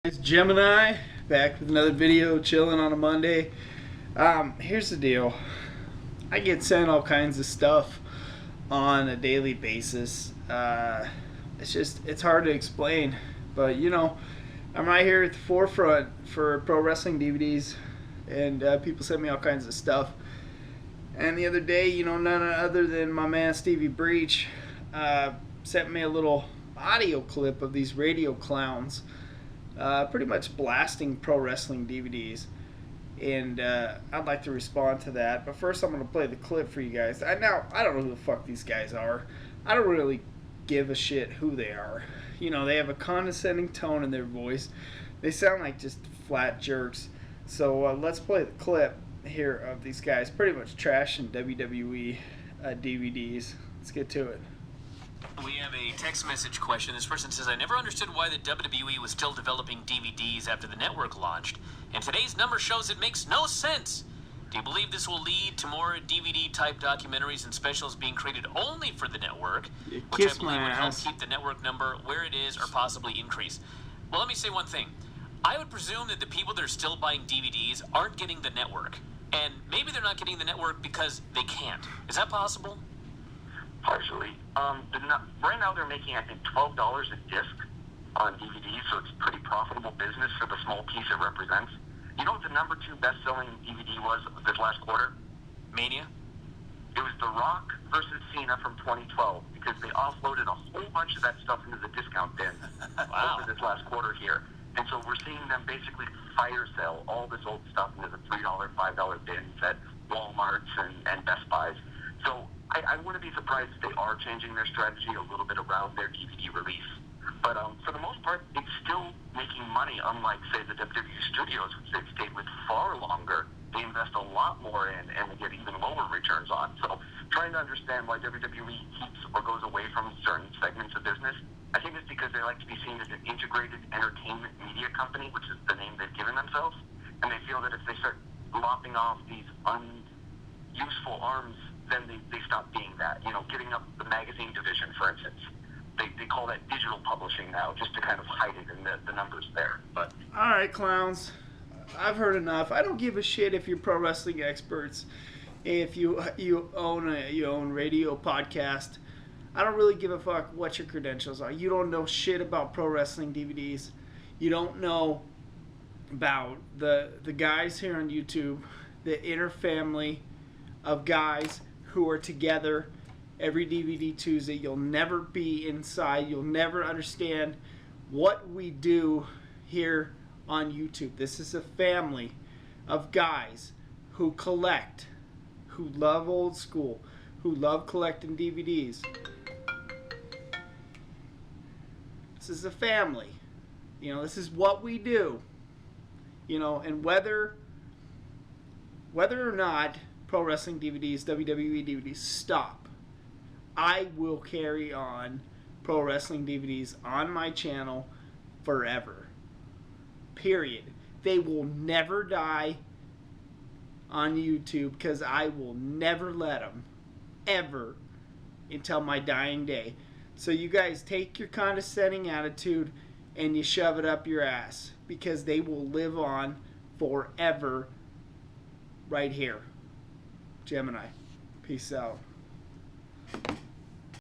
It's Gemini back with another video, chilling on a Monday. Here's the deal. I get sent all kinds of stuff on a daily basis. It's hard to explain, but I'm right here at the forefront for pro wrestling DVDs, and people send me all kinds of stuff. And the other day, none other than my man Stevie Breach sent me a little audio clip of these radio clowns. Pretty much blasting pro wrestling DVDs, and I'd like to respond to that. But first, I'm going to play the clip for you guys. I don't know who the fuck these guys are. I don't really give a shit who they are. They have a condescending tone in their voice. They sound like just flat jerks. So let's play the clip here of these guys pretty much trashing WWE DVDs. Let's get to it. We have a text message question. This person says, I never understood why the WWE was still developing DVDs after the network launched, and today's number shows it makes no sense. Do you believe this will lead to more DVD-type documentaries and specials being created only for the network, which I believe would help keep the network number where it is or possibly increase? Well, let me say one thing. I would presume that the people that are still buying DVDs aren't getting the network, and maybe they're not getting the network because they can't. Is that possible? Partially. Right now they're making, I think, $12 a disc on DVD, so it's pretty profitable business for the small piece it represents. You know what the number 2 best-selling DVD was this last quarter? Mania? It was The Rock versus Cena from 2012, because they offloaded a whole bunch of that stuff into the discount bin over this last quarter here. And so we're seeing them basically fire sell all this old stuff into the $3, $5 bins at Walmarts and Best Buys. So I wouldn't be surprised if they are changing their strategy a little bit around their DVD release. But for the most part, it's still making money, unlike, say, the WWE studios, which they've stayed with far longer. They invest a lot more in, and they get even lower returns on. So trying to understand why WWE keeps or goes away from certain segments of business, I think it's because they like to be seen as an integrated entertainment media company, which is the name they've given themselves. And they feel that if they start lopping off these unuseful arms, then they stop being that. Getting up the magazine division, for instance. They call that digital publishing now, just to kind of hide it in the numbers there. But all right, clowns. I've heard enough. I don't give a shit if you're pro wrestling experts, if you own radio podcast. I don't really give a fuck what your credentials are. You don't know shit about pro wrestling DVDs. You don't know about the guys here on YouTube, the inner family of guys who are together every DVD Tuesday. You'll never be inside. You'll never understand what we do here on YouTube. This is a family of guys who collect, who love old school, who love collecting DVDs. This is a family. This is what we do. And whether or not pro wrestling DVDs, WWE DVDs stop, I will carry on pro wrestling DVDs on my channel forever. Period. They will never die on YouTube because I will never let them, ever, until my dying day. So you guys take your condescending attitude and you shove it up your ass, because they will live on forever right here. Gemini. Peace out.